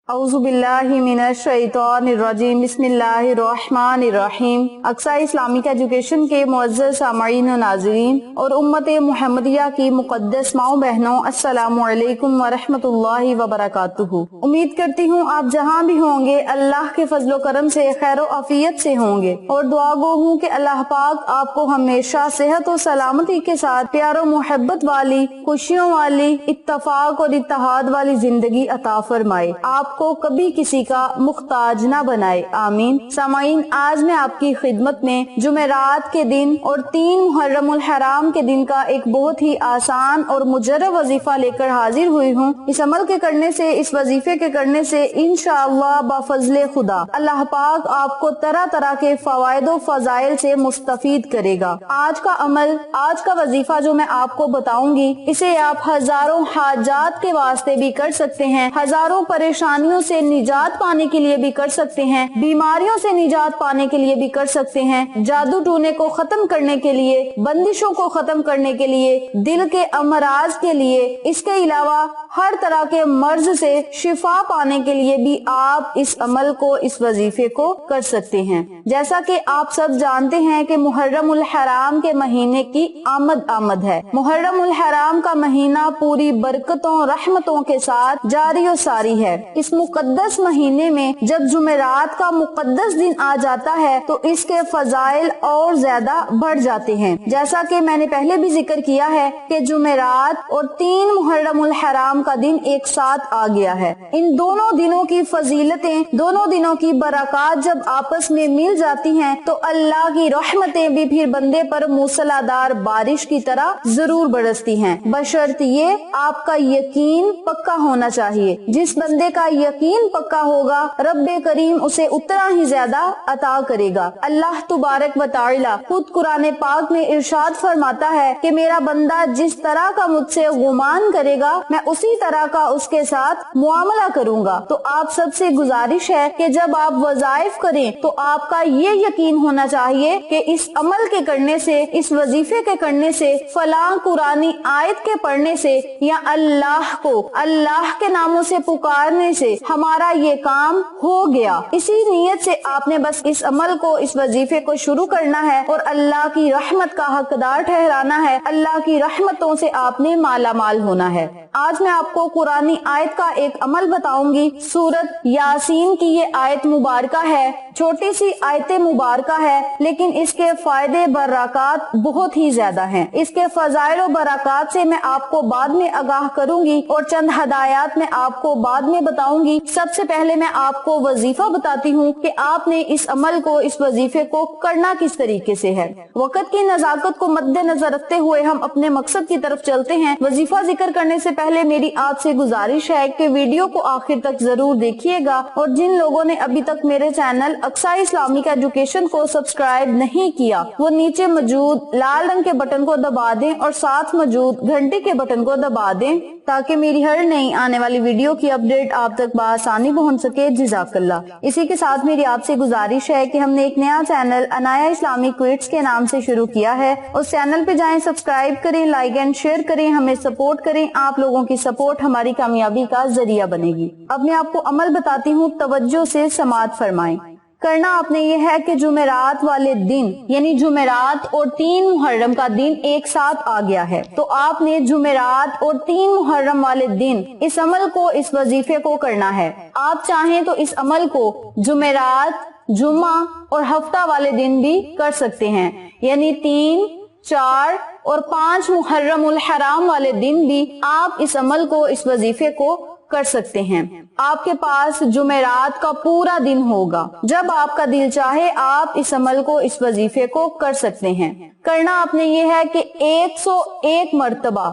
औज़ु बिल्लाहि मिनश शैतानिर रजीम बिस्मिल्लाहिर रहमानिर रहीम। Aqsa Islamic education के मुअज़्ज़ज़ सामईन व नाज़रीन और उम्मत मुहम्मदिया की मुक़द्दस माओ बहनों, अस्सलामु अलैकुम व रहमतुल्लाहि व बरकातुहू। उम्मीद करती हूँ आप जहाँ भी होंगे अल्लाह के फजलो करम से खैर आफियत से होंगे और दुआ गो हूँ कि अल्लाह पाक आपको हमेशा सेहत और सलामती के साथ प्यारो मोहब्बत वाली, खुशियों वाली, इत्तफाक और इत्तेहाद वाली जिंदगी अता फरमाए, आपको कभी किसी का मुख्ताज ना बनाए, आमीन। सामाईन, आज मैं आपकी खिदमत में जुमेरात के दिन और 3 मुहर्रमुल हराम के दिन का एक बहुत ही आसान और मुजर्रब वजीफा लेकर हाजिर हुई हूँ। इस अमल के करने से, इस वजीफे के करने से इंशाअल्लाह बाफजले खुदा अल्लाह पाक आपको तरह तरह के फवायद व फजाइल से मुस्तफीद करेगा। आज का अमल, आज का वजीफा जो मैं आपको बताऊंगी, इसे आप हजारों हाजात के वास्ते भी कर सकते हैं, हजारों परेशानियों से निजात पाने के लिए भी कर सकते हैं, बीमारियों से निजात पाने के लिए भी कर सकते हैं, जादू टूने को खत्म करने के लिए, बंदिशों को खत्म करने के लिए, दिल के अमराज के लिए, इसके अलावा हर तरह के मर्ज से शिफा पाने के लिए भी आप इस अमल को, इस वजीफे को कर सकते हैं। जैसा कि आप सब जानते हैं कि मुहर्रमुल हराम के महीने की आमद है। मुहर्रमुल हराम का महीना पूरी बरकतों रहमतों के साथ जारी और सारी है। इस मुकद्दस महीने में जब जुमेरात का मुकद्दस दिन आ जाता है तो इसके फजाइल और ज्यादा बढ़ जाते हैं। जैसा कि मैंने पहले भी जिक्र किया है कि जुमेरात और 3 मुहर्रमुल हराम का दिन एक साथ आ गया है। इन दोनों दिनों की फजीलतें, दोनों दिनों की बरकत जब आपस में मिल जाती हैं तो अल्लाह की रहमतें भी फिर बंदे पर मूसलाधार बारिश की तरह जरूर बरसती हैं, बशर्त ये आपका यकीन पक्का होना चाहिए। जिस बंदे का यकीन पक्का होगा रब्बे करीम उसे उतना ही ज्यादा अता करेगा। अल्लाह तुबारक व तआला खुद कुरान पाक में इरशाद फरमाता है कि मेरा बंदा जिस तरह का मुझसे गुमान करेगा मैं उसी तरह का उसके साथ मुआमला करूंगा। तो आप सबसे गुजारिश है कि जब आप वज़ाइफ करें तो आपका ये यकीन होना चाहिए कि इस अमल के करने से, इस वजीफे के करने से, फलां कुरानी आयत के पढ़ने से या अल्लाह को अल्लाह के नामों से पुकारने से हमारा ये काम हो गया। इसी नीयत से आपने बस इस अमल को, इस वजीफे को शुरू करना है और अल्लाह की रहमत का हकदार ठहराना है। अल्लाह की रहमतों से आपने माला माल होना है। आज मैं आपको कुरानी आयत का एक अमल बताऊंगी। सूरत यासीन की ये आयत मुबारका है, छोटी सी आयत मुबारका है, लेकिन इसके फायदे बरकत बहुत ही ज्यादा हैं। इसके फजाइल और बरकत से मैं आपको बाद में आगाह करूंगी और चंद हदायत में आपको बाद में बताऊंगी। सबसे पहले मैं आपको वजीफा बताती हूँ कि आपने इस अमल को, इस वजीफे को करना किस तरीके से है। वक्त की नजाकत को मद्देनजर रखते हुए हम अपने मकसद की तरफ चलते हैं। वजीफा जिक्र करने से पहले मेरी आपसे गुजारिश है कि वीडियो को आखिर तक जरूर देखिएगा और जिन लोगों ने अभी तक मेरे चैनल अक्सा इस्लामिक एजुकेशन को सब्सक्राइब नहीं किया वो नीचे मौजूद लाल रंग के बटन को दबा दें और साथ मौजूद घंटे के बटन को दबा दें ताकि मेरी हर नई आने वाली वीडियो की अपडेट आप तक बआसानी पहुंच सके। जज़ाकल्लाह। इसी के साथ मेरी आपसे गुजारिश है कि हमने एक नया चैनल अनाया इस्लामिक क्विट्स के नाम से शुरू किया है। उस चैनल पे जाएं, सब्सक्राइब करें, लाइक एंड शेयर करें, हमें सपोर्ट करें। आप लोगों की सपोर्ट हमारी कामयाबी का जरिया बनेगी। अब मैं आपको अमल बताती हूँ, तवज्जो से समाअत फरमाएं। करना आपने ये है कि जुमेरात वाले दिन, यानी जुमेरात और 3 मुहर्रम का दिन एक साथ आ गया है, तो आपने जुमेरात और 3 मुहर्रम वाले दिन इस अमल को, इस वजीफे को करना है। आप चाहें तो इस अमल को जुमेरात, जुम्मा और हफ्ता वाले दिन भी कर सकते हैं, यानी 3, 4 और 5 मुहर्रमुल हराम वाले दिन भी आप इस अमल को, इस वजीफे को कर सकते हैं। आपके पास जुमेरात का पूरा दिन होगा। जब आपका दिल चाहे आप इस अमल को, इस वजीफे को कर सकते हैं। करना आपने ये है कि 101 मर्तबा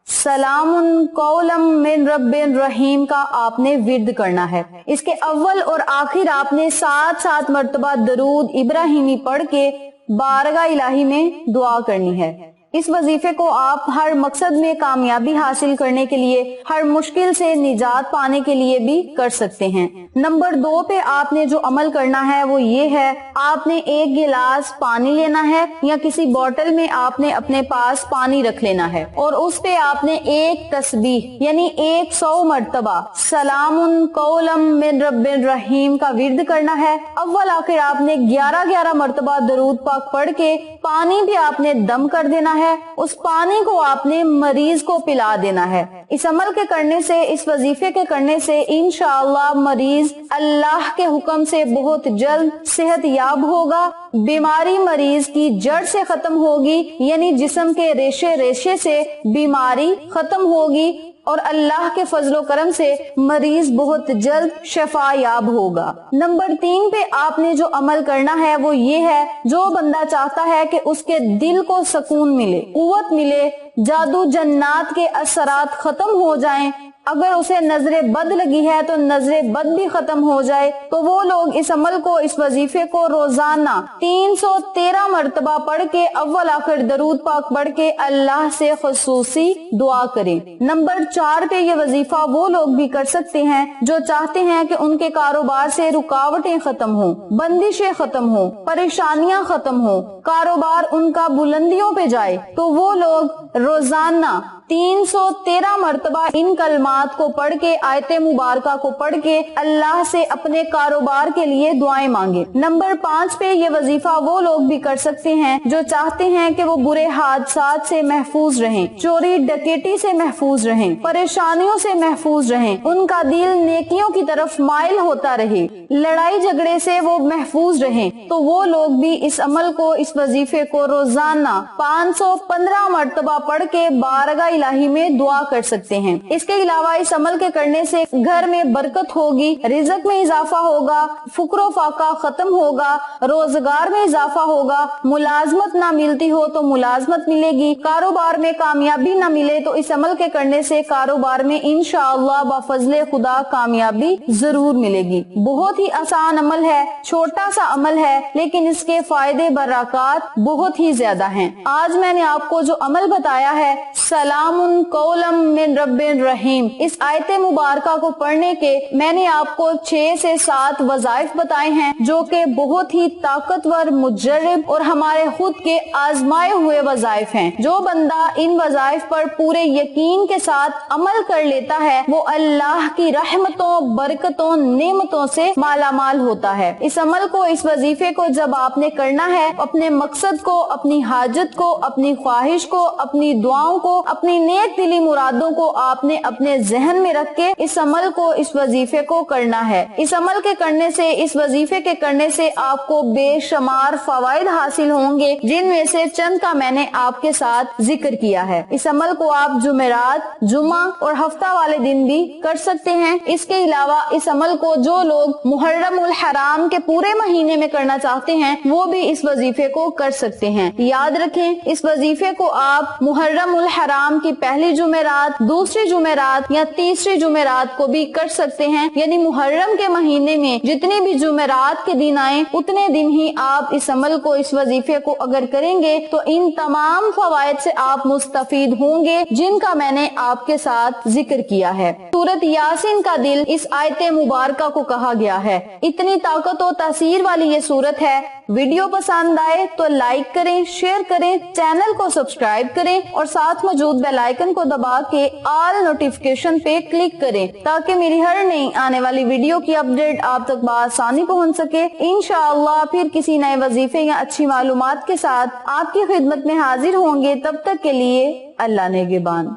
सलामुन कौलम मिन रब्बिन रहीम का आपने विर्द करना है। इसके अव्वल और आखिर आपने 7 मर्तबा दरूद इब्राहिमी पढ़ के बारगाह इलाही में दुआ करनी है। इस वजीफे को आप हर मकसद में कामयाबी हासिल करने के लिए, हर मुश्किल से निजात पाने के लिए भी कर सकते हैं। नंबर 2 पे आपने जो अमल करना है वो ये है, आपने 1 गिलास पानी लेना है या किसी बोतल में आपने अपने पास पानी रख लेना है और उस पे आपने एक तस्बीह यानी 100 मर्तबा सलामुन कौलम मिन रब्बिर रहीम का विर्द करना है। अव्वल आखिर आपने 11 मर्तबा दरूद पाक पढ़ के पानी भी आपने दम कर देना है, उस पानी को आपने मरीज को पिला देना है। इस अमल के करने से, इस वजीफे के करने से इंशाअल्लाह मरीज अल्लाह के हुक्म से बहुत जल्द सेहत याब होगा, बीमारी मरीज की जड़ से खत्म होगी, यानी जिस्म के रेशे रेशे से बीमारी खत्म होगी और अल्लाह के फजलो करम से मरीज बहुत जल्द शफा याब होगा। नंबर 3 पे आपने जो अमल करना है वो ये है, जो बंदा चाहता है कि उसके दिल को सुकून मिले, कुव्वत मिले, जादू जन्नात के असरात खत्म हो जाएं, अगर उसे नजरे बद लगी है तो नजरे बद भी खत्म हो जाए, तो वो लोग इस अमल को, इस वजीफे को रोजाना 313 मर्तबा पढ़ के अव्वल आखिर दरूद पाक पढ़ के अल्लाह से खुसूसी दुआ करें। नंबर 4 पे ये वजीफा वो लोग भी कर सकते हैं जो चाहते हैं कि उनके कारोबार से रुकावटें खत्म हो, बंदिशें खत्म हो, परेशानियां खत्म हो, कारोबार उनका बुलंदियों पे जाए, तो वो लोग रोजाना 313 मर्तबा इन कलमात को पढ़ के, आयत मुबारका को पढ़ के अल्लाह से अपने कारोबार के लिए दुआएं मांगे। नंबर 5 पे ये वजीफा वो लोग भी कर सकते हैं जो चाहते हैं कि वो बुरे हादसात से महफूज रहें, चोरी डकैती से महफूज रहें, परेशानियों से महफूज रहें, उनका दिल नेकियों की तरफ माइल होता रहे, लड़ाई झगड़े से वो महफूज रहें, तो वो लोग भी इस अमल को, इस वजीफे को रोजाना 515 मर्तबा पढ़ के बारगाह इलाही में दुआ कर सकते हैं। इसके अलावा इस अमल के करने से घर में बरकत होगी, रिज़्क में इजाफा होगा, फुक्र फाका खत्म होगा, रोजगार में इजाफा होगा, मुलाजमत ना मिलती हो तो मुलाजमत मिलेगी, कारोबार में कामयाबी ना मिले तो इस अमल के करने से कारोबार में इंशाअल्लाह बफजले खुदा कामयाबी जरूर मिलेगी। बहुत ही आसान अमल है, छोटा सा अमल है, लेकिन इसके फायदे बरकत बहुत ही ज्यादा हैं। आज मैंने आपको जो अमल बताया है, सलामुन कौलम मिन रब्बिर रहीम, इस आयत मुबारका को पढ़ने के मैंने आपको 6 से 7 वज़ाइफ बताए हैं जो कि बहुत ही ताकतवर, मुजर्रब और हमारे खुद के आजमाए हुए वज़ाइफ हैं। जो बंदा इन वज़ाइफ पर पूरे यकीन के साथ अमल कर लेता है वो अल्लाह की रहमतों, बरकतों, नेमतों से मालामाल होता है। इस अमल को, इस वजीफे को जब आपने करना है, अपने मकसद को, अपनी हाजत को, अपनी ख्वाहिश को, अपनी दुआओं को, अपनी नेक दिली मुरादों को आपने अपने जहन में रख के इस अमल को, इस वजीफे को करना है। इस अमल के करने से, इस वजीफे के करने से आपको बेशुमार फवाइद हासिल होंगे, जिनमें से चंद का मैंने आपके साथ जिक्र किया है। इस अमल को आप जुमेरात, जुमा और हफ्ता वाले दिन भी कर सकते हैं। इसके अलावा इस अमल को जो लोग मुहर्रमुल हराम के पूरे महीने में करना चाहते हैं वो भी इस वजीफे को कर सकते हैं। याद रखें, इस वजीफे को आप मुहर्रमुल हराम की पहली जुमेरात, दूसरी जुमेरात या तीसरी जुमेरात को भी कर सकते हैं, यानी मुहर्रम के महीने में जितने भी जुमेरात के दिन आए उतने दिन ही आप इस अमल को, इस वजीफे को अगर करेंगे तो इन तमाम फवायद से आप मुस्तफीद होंगे जिनका मैंने आपके साथ जिक्र किया है। सूरत यासीन का दिल इस आयत मुबारका को कहा गया है। इतनी ताकत और तासीर वाली ये सूरत है। वीडियो पसंद आए तो लाइक करें, शेयर करें, चैनल को सब्सक्राइब करें और साथ मौजूद बेल आइकन को दबा के ऑल नोटिफिकेशन पे क्लिक करें ताकि मेरी हर नई आने वाली वीडियो की अपडेट आप तक बआसानी पहुंच सके। इंशाअल्लाह फिर किसी नए वजीफे या अच्छी मालूमात के साथ आपकी खिदमत में हाजिर होंगे। तब तक के लिए अल्लाह नेगेबान।